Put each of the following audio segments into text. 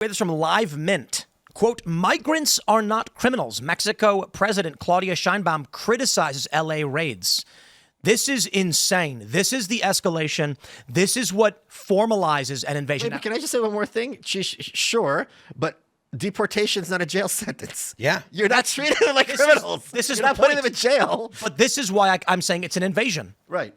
We have this from Live Mint. Quote, migrants are not criminals. Mexico President Claudia Sheinbaum criticizes LA raids. This is insane. This is the escalation. This is what formalizes an invasion. Wait, can I just say one more thing? Sure, but deportation's not a jail sentence. Yeah. You're not treating them like criminals. You're not putting them in jail. But this is why I'm saying it's an invasion. Right.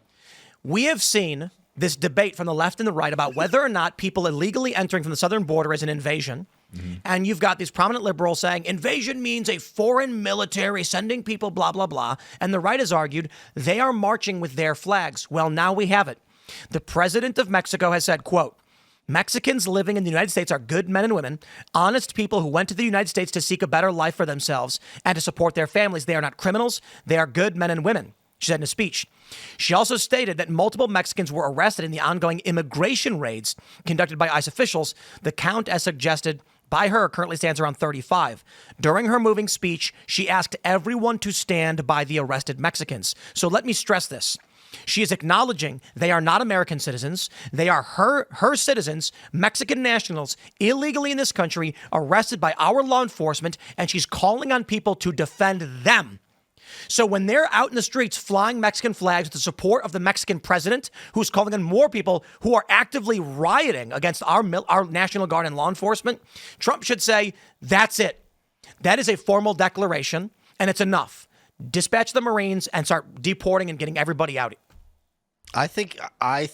We have seen this debate from the left and the right about whether or not people illegally entering from the southern border is an invasion. Mm-hmm. And you've got these prominent liberals saying invasion means a foreign military sending people, blah, blah, blah. And the right has argued they are marching with their flags. Well, now we have it. The president of Mexico has said, quote, Mexicans living in the United States are good men and women, honest people who went to the United States to seek a better life for themselves and to support their families. They are not criminals. They are good men and women, she said in a speech. She also stated that multiple Mexicans were arrested in the ongoing immigration raids conducted by ICE officials. The count, as suggested by her, currently stands around 35. During her moving speech, she asked everyone to stand by the arrested Mexicans. So let me stress this. She is acknowledging they are not American citizens. They are her citizens, Mexican nationals, illegally in this country, arrested by our law enforcement, and she's calling on people to defend them. So when they're out in the streets flying Mexican flags with the support of the Mexican president, who's calling on more people who are actively rioting against our National Guard and law enforcement, Trump should say, that's it. That is a formal declaration, and it's enough. Dispatch the Marines and start deporting and getting everybody out. I think I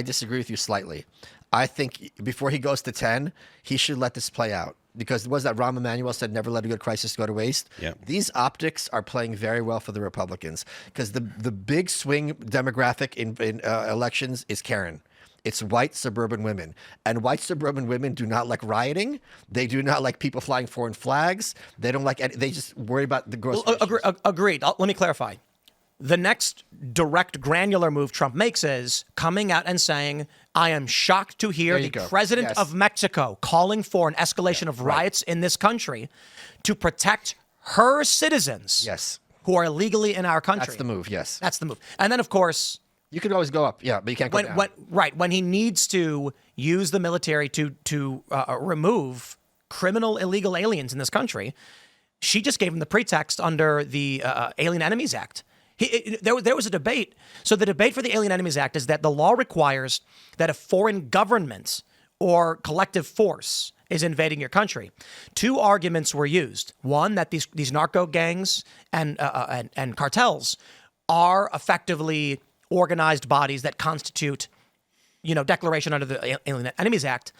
disagree with you slightly. I think before he goes to 10, he should let this play out. Because was that Rahm Emanuel said, never let a good crisis go to waste? Yeah. These optics are playing very well for the Republicans because the big swing demographic in elections is Karen. It's white suburban women. And white suburban women do not like rioting. They do not like people flying foreign flags. They don't like they just worry about the grocery issues. Agreed. Let me clarify. The next direct granular move Trump makes is coming out and saying, I am shocked to hear the president of Mexico calling for an escalation of riots in this country to protect her citizens who are illegally in our country. That's the move, yes. That's the move. And then, of course, you can always go up, but you can't go down. When he needs to use the military to remove criminal illegal aliens in this country, she just gave him the pretext under the Alien Enemies Act. There was a debate. So the debate for the Alien Enemies Act is that the law requires that a foreign government or collective force is invading your country. Two arguments were used. One, that these narco gangs and cartels are effectively organized bodies that constitute, declaration under the Alien Enemies Act.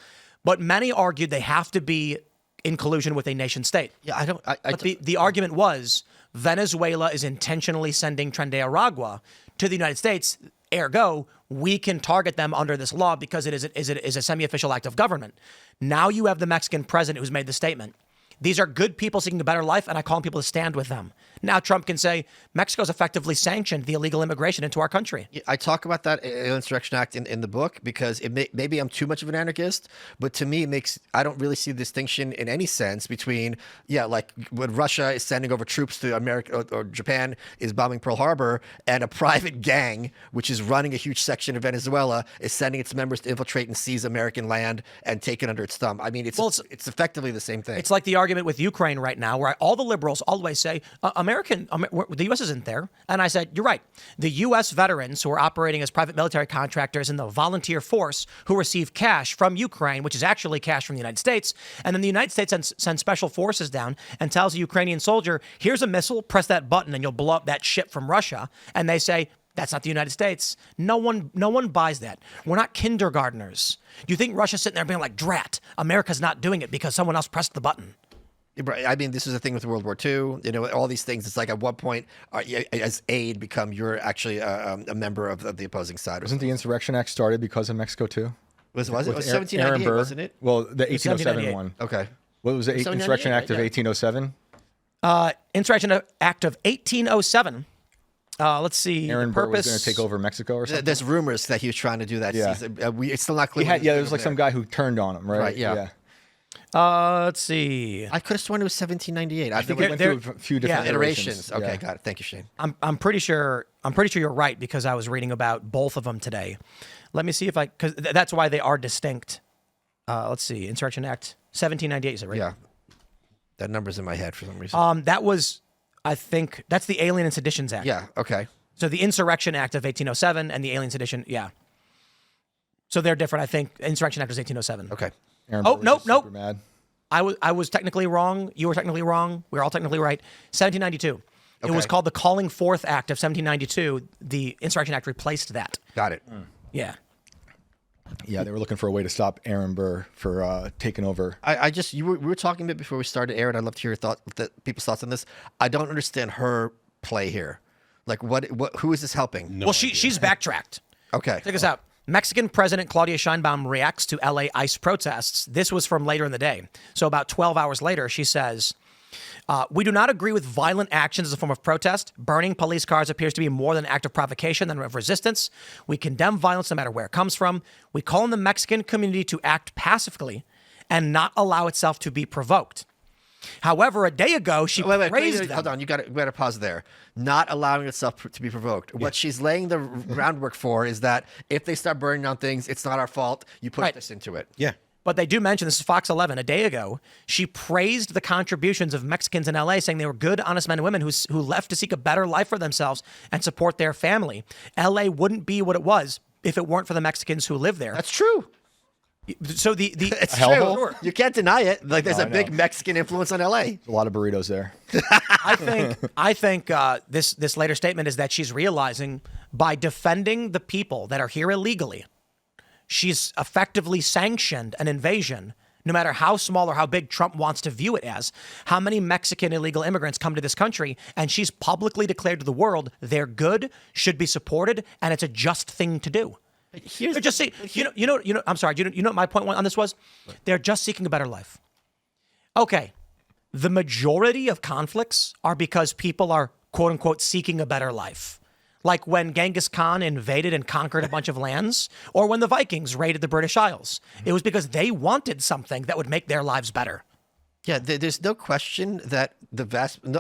But many argued they have to be in collusion with a nation state. Yeah, But the argument was Venezuela is intentionally sending Tren de Aragua to the United States. Ergo, we can target them under this law because it is a semi-official act of government. Now you have the Mexican president who's made the statement. These are good people seeking a better life, and I call on people to stand with them. Now Trump can say, Mexico's effectively sanctioned the illegal immigration into our country. I talk about that Insurrection Act in the book because maybe I'm too much of an anarchist, but to me, I don't really see the distinction in any sense between, like when Russia is sending over troops to America or Japan is bombing Pearl Harbor, and a private gang, which is running a huge section of Venezuela, is sending its members to infiltrate and seize American land and take it under its thumb. I mean, it's effectively the same thing. It's like the argument with Ukraine right now, where all the liberals always say, the U.S. isn't there. And I said, you're right. The U.S. veterans who are operating as private military contractors in the volunteer force who receive cash from Ukraine, which is actually cash from the United States. And then the United States sends special forces down and tells a Ukrainian soldier, here's a missile, press that button and you'll blow up that ship from Russia. And they say, that's not the United States. No one buys that. We're not kindergartners. Do you think Russia's sitting there being like, drat, America's not doing it because someone else pressed the button? I mean, this is a thing with World War II. All these things. It's like at what point, as aid, become you're actually a member of the opposing side? Wasn't the Insurrection Act started because of Mexico too? Was it? It was 1798, wasn't it? Well, the 1807 one. Okay. What was the Insurrection Act of 1807? Insurrection Act of 1807. Let's see. Aaron Burr was going to take over Mexico or something? There's rumors that he was trying to do that. Yeah. It's still not clear. There was like some guy who turned on him, right? Right, yeah. Let's see. I could have sworn it was 1798. I think it went through a few different iterations. Okay, got it. Thank you, Shane. I'm pretty sure you're right because I was reading about both of them today. Let me see because that's why they are distinct. Let's see. Insurrection Act 1798, you said, right? Yeah. That number's in my head for some reason. That was, I think, that's the Alien and Seditions Act. Yeah, okay. So the Insurrection Act of 1807 and the Alien Sedition, yeah. So they're different, I think. Insurrection Act was 1807. Okay. Nope. Mad. I was technically wrong. You were technically wrong. We were all technically right. 1792. It was called the Calling Forth Act of 1792. The Insurrection Act replaced that. Got it. Yeah. Yeah, they were looking for a way to stop Aaron Burr for taking over. We were talking a bit before we started, Aaron. I'd love to hear people's thoughts on this. I don't understand her play here. Like, who is this helping? No idea. She's backtracked. Okay. Check this out. Mexican President Claudia Sheinbaum reacts to LA ICE protests. This was from later in the day. So about 12 hours later, she says, we do not agree with violent actions as a form of protest. Burning police cars appears to be more than an act of provocation than of resistance. We condemn violence no matter where it comes from. We call on the Mexican community to act pacifically and not allow itself to be provoked. However, a day ago, she praised them. Hold on, you got to pause there. Not allowing itself to be provoked. Yeah. What she's laying the groundwork for is that if they start burning down things, it's not our fault. You push this into it. Yeah. But they do mention, this is Fox 11, a day ago, she praised the contributions of Mexicans in LA, saying they were good, honest men and women who left to seek a better life for themselves and support their family. LA wouldn't be what it was if it weren't for the Mexicans who live there. That's true. So it's true. You can't deny it. Like there's a big Mexican influence on LA. There's a lot of burritos there. I think this later statement is that she's realizing by defending the people that are here illegally, she's effectively sanctioned an invasion, no matter how small or how big Trump wants to view it as. How many Mexican illegal immigrants come to this country, and she's publicly declared to the world they're good, should be supported, and it's a just thing to do. They're just saying, I'm sorry, you know what my point on this was? They're just seeking a better life. Okay, the majority of conflicts are because people are, quote unquote, seeking a better life. Like when Genghis Khan invaded and conquered a bunch of lands, or when the Vikings raided the British Isles. It was because they wanted something that would make their lives better. Yeah, there's no question that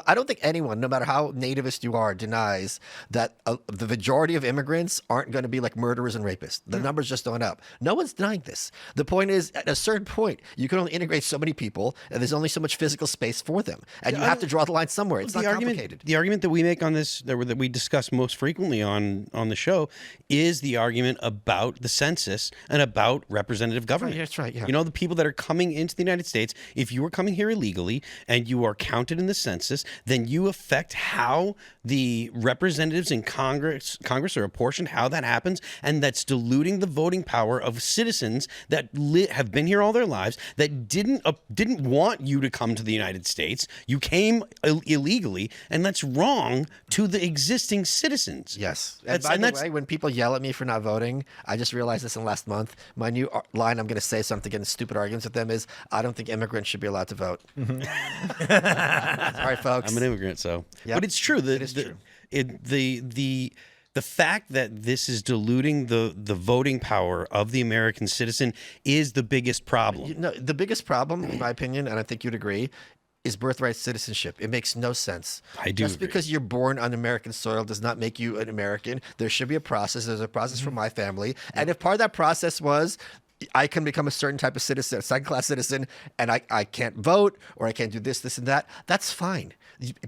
I don't think anyone, no matter how nativist you are, denies that the majority of immigrants aren't going to be like murderers and rapists. The numbers just don't up. No one's denying this. The point is, at a certain point, you can only integrate so many people, and there's only so much physical space for them. And you have to draw the line somewhere. It's not complicated. The argument that we make on this, that we discuss most frequently on the show, is the argument about the census and about representative government. That's right, yeah. You know, the people that are coming into the United States, if you are coming here illegally and you are counted in the census, then you affect how the representatives in Congress are apportioned, how that happens, and that's diluting the voting power of citizens that have been here all their lives, that didn't want you to come to the United States. You came illegally, and that's wrong to the existing citizens. Yes. And by the way, when people yell at me for not voting, I just realized this in the last month. My new line I'm going to say something getting stupid arguments with them is, I don't think immigrants should be allowed to vote. All right, folks. I'm an immigrant, so. Yep. But it's true. It is true. The fact that this is diluting the voting power of the American citizen is the biggest problem. The biggest problem, in my opinion, and I think you'd agree, is birthright citizenship. It makes no sense. I do Just agree. because you're born on American soil does not make you an American. There should be a process. There's a process for my family. And if part of that process was I can become a certain type of citizen, a second-class citizen, and I can't vote or I can't do this, and that, that's fine.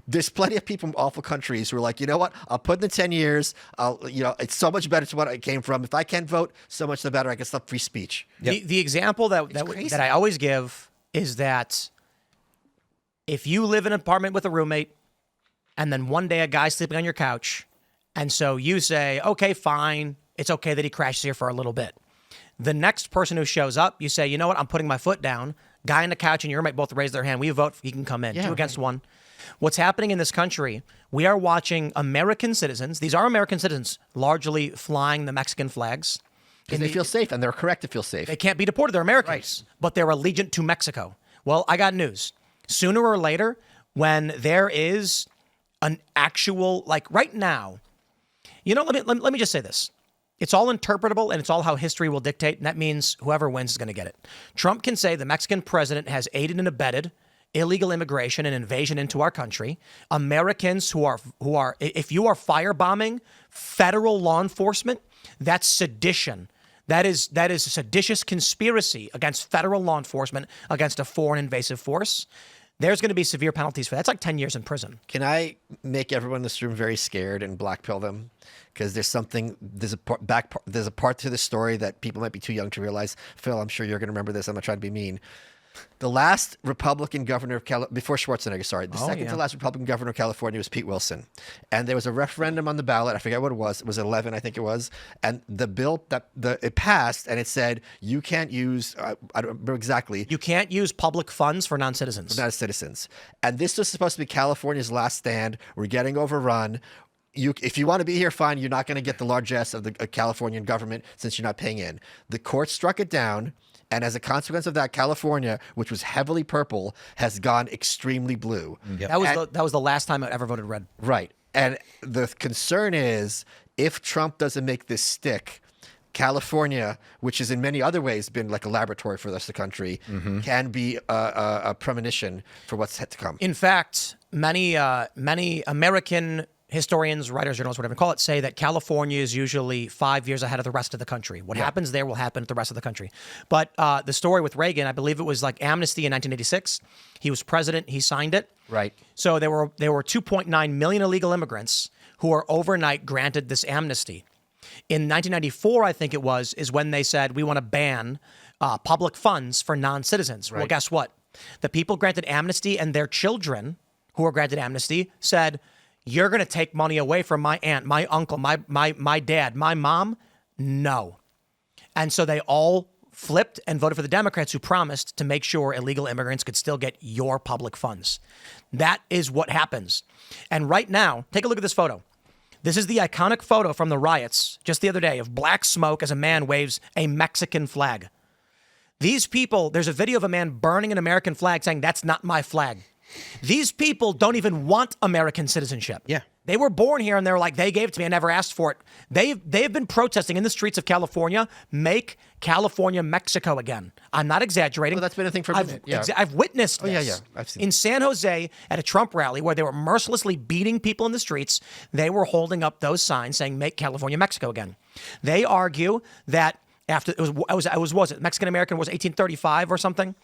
There's plenty of people in awful countries who are like, you know what? I'll put in the 10 years. It's so much better to what I came from. If I can't vote, so much the better. I can stop free speech. Yep. The example that I always give is that if you live in an apartment with a roommate and then one day a guy's sleeping on your couch, and so you say, okay, fine. It's okay that he crashes here for a little bit. The next person who shows up, you say, you know what? I'm putting my foot down. Guy on the couch and your roommate both raise their hand. We vote. He can come in. 2 against 1. What's happening in this country, we are watching American citizens. These are American citizens largely flying the Mexican flags. Because they feel safe, and they're correct to feel safe. They can't be deported. They're Americans, but they're allegiant to Mexico. Well, I got news. Sooner or later, when there is an actual, like right now, let me just say this. It's all interpretable, and it's all how history will dictate, and that means whoever wins is going to get it. Trump can say the Mexican president has aided and abetted illegal immigration and invasion into our country. Americans who are, if you are firebombing federal law enforcement, that's sedition. That is a seditious conspiracy against federal law enforcement, against a foreign invasive force. There's going to be severe penalties for that. It's like 10 years in prison. Can I make everyone in this room very scared and blackpill them? Because there's a part to the story that people might be too young to realize. Phil, I'm sure you're going to remember this. I'm not trying to be mean. The last Republican governor of before Schwarzenegger, sorry, the second to last Republican governor of California was Pete Wilson. And there was a referendum on the ballot. I forget what it was. It was 11, I think it was. And the bill it passed, and it said you can't use, I don't remember exactly. You can't use public funds for non-citizens. For non-citizens. And this was supposed to be California's last stand. We're getting overrun. If you want to be here, fine. You're not going to get the largesse of the Californian government since you're not paying in. The court struck it down. And as a consequence of that, California, which was heavily purple, has gone extremely blue. Yep. That was the last time I ever voted red. Right. And the concern is if Trump doesn't make this stick, California, which has in many other ways been like a laboratory for the rest of the country, can be a premonition for what's yet to come. In fact, many American historians, writers, journalists, whatever you call it, say that California is usually 5 years ahead of the rest of the country. What happens there will happen at the rest of the country. But the story with Reagan, I believe it was like amnesty in 1986. He was president. He signed it. Right. So there were 2.9 million illegal immigrants who were overnight granted this amnesty. In 1994, I think it was, is when they said, we want to ban public funds for non-citizens. Right. Well, guess what? The people granted amnesty and their children who were granted amnesty said, you're going to take money away from my aunt, my uncle, my dad, my mom? No. And so they all flipped and voted for the Democrats who promised to make sure illegal immigrants could still get your public funds. That is what happens. And right now, take a look at this photo. This is the iconic photo from the riots just the other day of black smoke as a man waves a Mexican flag. These people, there's a video of a man burning an American flag saying, that's not my flag. These people don't even want American citizenship. Yeah. They were born here and they're like, they gave it to me. I never asked for it. They've been protesting in the streets of California, make California Mexico again. I'm not exaggerating. Well, that's been a thing for a minute. I've witnessed this. Yeah. I've seen in San Jose at a Trump rally where they were mercilessly beating people in the streets, they were holding up those signs saying, make California Mexico again. They argue that after was it Mexican American was 1835 or something?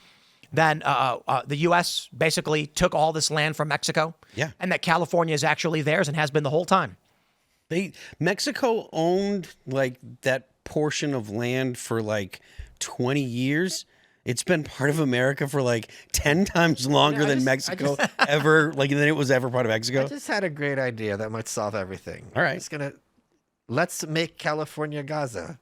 Then the U.S. basically took all this land from Mexico. Yeah. And that California is actually theirs and has been the whole time. Mexico owned like that portion of land for like 20 years. It's been part of America for like 10 times longer than Mexico ever, like than it was ever part of Mexico. I just had a great idea that might solve everything. All right. Let's make California Gaza.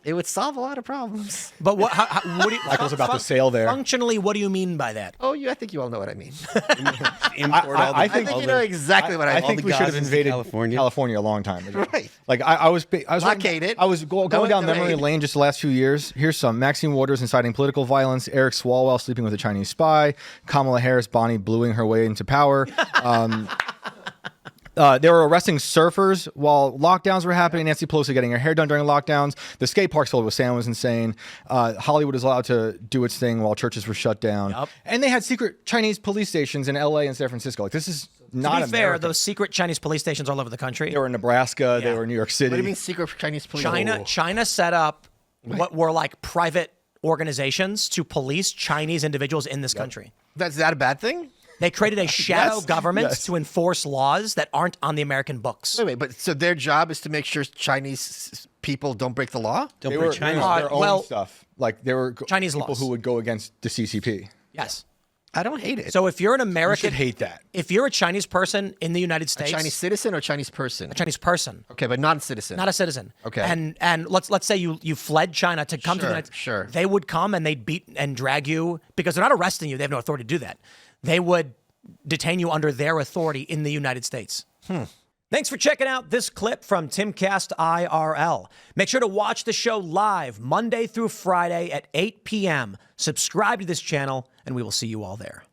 It would solve a lot of problems. But what do you, Michael's about to sail there. Functionally, what do you mean by that? Oh, I think you all know what I mean. I think you know exactly what I mean. I think we should have invaded California a long time ago. Right. Like I was blockade it. I was going down memory lane just the last few years. Here's some: Maxine Waters inciting political violence, Eric Swalwell sleeping with a Chinese spy, Kamala Harris Bonnie bluing her way into power. They were arresting surfers while lockdowns were happening. Nancy Pelosi getting her hair done during lockdowns. The skate parks filled with sand was insane. Hollywood was allowed to do its thing while churches were shut down. Yep. And they had secret Chinese police stations in LA and San Francisco. Like, this is not America. To be fair, those secret Chinese police stations all over the country. They were in Nebraska. Yeah. They were in New York City. What do you mean secret Chinese police? China set up what were like private organizations to police Chinese individuals in this country. Is that a bad thing? They created a shadow government to enforce laws that aren't on the American books. Wait, but so their job is to make sure Chinese people don't break the law? Don't break Chinese their own stuff. Like there were Chinese people laws who would go against the CCP. Yes. I don't hate it. So if you're an American... You should hate that. If you're a Chinese person in the United States... A Chinese citizen or Chinese person? A Chinese person. Okay, but not a citizen. Not a citizen. Okay. And let's say you fled China to come to the United States. Sure. They would come and they'd beat and drag you because they're not arresting you. They have no authority to do that. They would detain you under their authority in the United States. Thanks for checking out this clip from Timcast IRL. Make sure to watch the show live Monday through Friday at 8 p.m. Subscribe to this channel, and we will see you all there.